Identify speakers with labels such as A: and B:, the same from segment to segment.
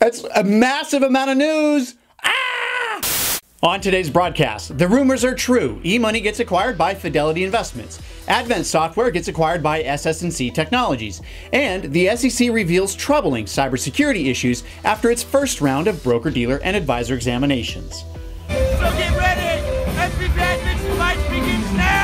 A: That's a massive amount of news. On today's broadcast, the rumors are true. eMoney gets acquired by Fidelity Investments. Advent Software gets acquired by SS&C Technologies. And the SEC reveals troubling cybersecurity issues after its first round of broker-dealer and advisor examinations.
B: So get ready! FPPad Bits and Bytes begins now!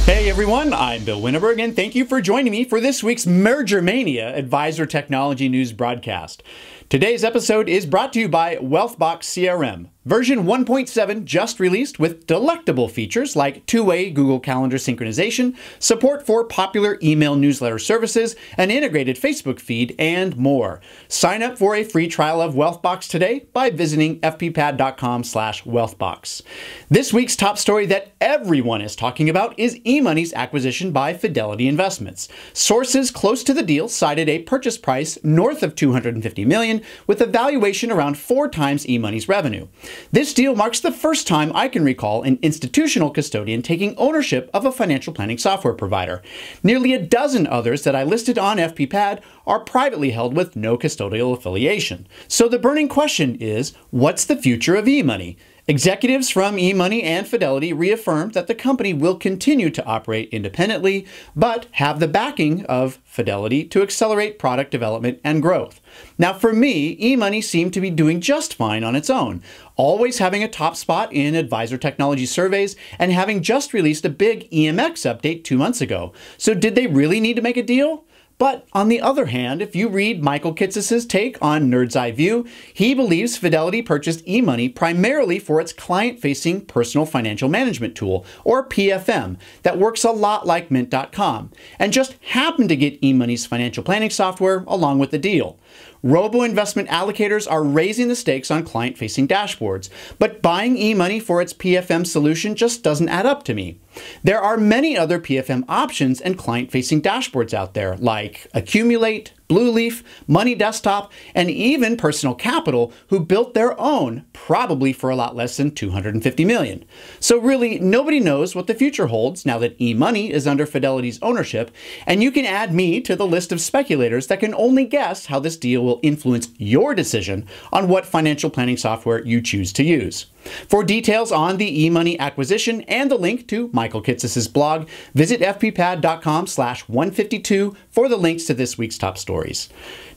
A: Hey everyone, I'm Bill Winterberg, and thank you for joining me for this week's Merger Mania Advisor Technology News broadcast. Today's episode is brought to you by WealthBox CRM. Version 1.7 just released with delectable features like two-way Google Calendar synchronization, support for popular email newsletter services, an integrated Facebook feed, and more. Sign up for a free trial of WealthBox today by visiting fppad.com/wealthbox. This week's top story that everyone is talking about is eMoney's acquisition by Fidelity Investments. Sources close to the deal cited a purchase price north of $250 million with a valuation around 4 times eMoney's revenue. This deal marks the first time I can recall an institutional custodian taking ownership of a financial planning software provider. Nearly a dozen others that I listed on FPPad are privately held with no custodial affiliation. So the burning question is, what's the future of eMoney? Executives from eMoney and Fidelity reaffirmed that the company will continue to operate independently, but have the backing of Fidelity to accelerate product development and growth. Now for me, eMoney seemed to be doing just fine on its own, always having a top spot in advisor technology surveys and having just released a big EMX update 2 months ago. So did they really need to make a deal? But on the other hand, if you read Michael Kitces' take on Nerd's Eye View, he believes Fidelity purchased eMoney primarily for its client-facing personal financial management tool, or PFM, that works a lot like Mint.com, and just happened to get eMoney's financial planning software along with the deal. Robo-investment allocators are raising the stakes on client-facing dashboards, but buying eMoney for its PFM solution just doesn't add up to me. There are many other PFM options and client-facing dashboards out there, like Accumulate, Blueleaf, Money Desktop, and even Personal Capital, who built their own, probably for a lot less than $250 million. So really, nobody knows what the future holds now that eMoney is under Fidelity's ownership, and you can add me to the list of speculators that can only guess how this deal will influence your decision on what financial planning software you choose to use. For details on the eMoney acquisition and the link to Michael Kitces' blog, visit fppad.com/152 for the links to this week's top stories.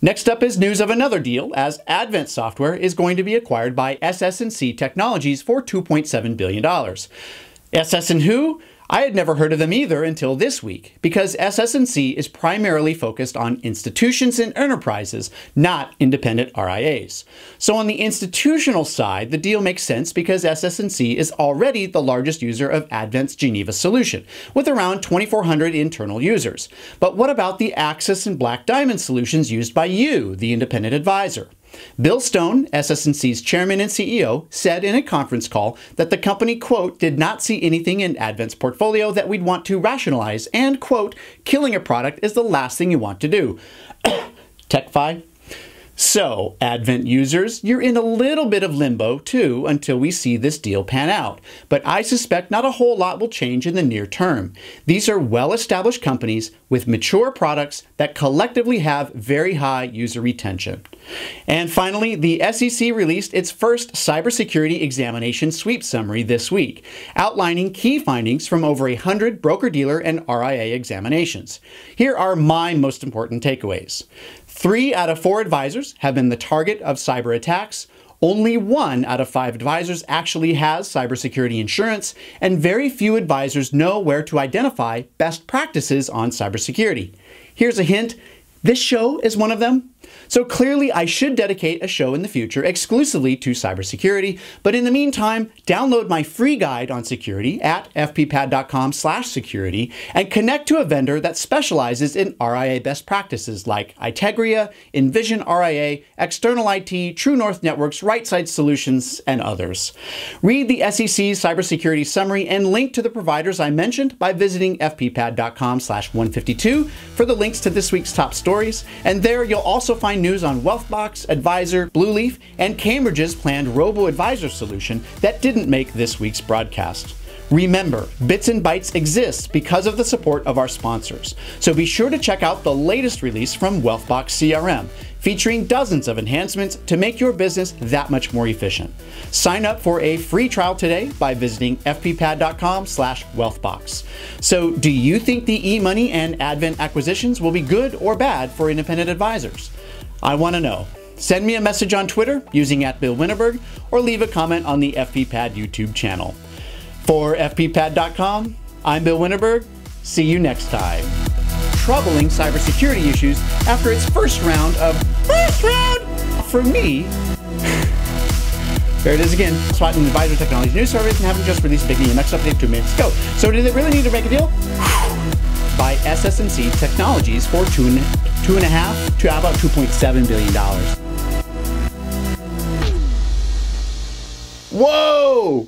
A: Next up is news of another deal, as Advent Software is going to be acquired by SS&C Technologies for $2.7 billion. SS and who? I had never heard of them either until this week, because SS&C is primarily focused on institutions and enterprises, not independent RIAs. So on the institutional side, the deal makes sense because SS&C is already the largest user of Advent's Geneva solution, with around 2,400 internal users. But what about the Axis and Black Diamond solutions used by you, the independent advisor? Bill Stone, SS&C's chairman and CEO, said in a conference call that the company, quote, did not see anything in Advent's portfolio that we'd want to rationalize, and, quote, killing a product is the last thing you want to do. TechFi? So, Advent users, you're in a little bit of limbo too until we see this deal pan out. But I suspect not a whole lot will change in the near term. These are well-established companies with mature products that collectively have very high user retention. And finally, the SEC released its first cybersecurity examination sweep summary this week, outlining key findings from over 100 broker-dealer and RIA examinations. Here are my most important takeaways. 3 out of 4 advisors have been the target of cyber attacks. Only 1 out of 5 advisors actually has cybersecurity insurance, and very few advisors know where to identify best practices on cybersecurity. Here's a hint. This show is one of them. So clearly I should dedicate a show in the future exclusively to cybersecurity, but in the meantime, download my free guide on security at fppad.com/security and connect to a vendor that specializes in RIA best practices like Itegria, Envision RIA, External IT, True North Networks, Right Side Solutions, and others. Read the SEC's cybersecurity summary and link to the providers I mentioned by visiting fppad.com/152 for the links to this week's top stories, and there you'll also find news on WealthBox, Advisor, Blueleaf, and Cambridge's planned robo-advisor solution that didn't make this week's broadcast. Remember, Bits and Bytes exists because of the support of our sponsors. So be sure to check out the latest release from Wealthbox CRM, featuring dozens of enhancements to make your business that much more efficient. Sign up for a free trial today by visiting fppad.com/wealthbox. So do you think the eMoney and Advent acquisitions will be good or bad for independent advisors? I want to know. Send me a message on Twitter using @BillWinterberg or leave a comment on the FPPad YouTube channel. For FPPad.com, I'm Bill Winterberg. See you next time. Troubling cybersecurity issues after its first round for me. There it is again. SWAT and Advisor Technologies news service and haven't just released a big EMX update 2 minutes ago. So did it really need to make a deal? By SS&C Technologies for $2.5 to about $2.7 billion. Whoa!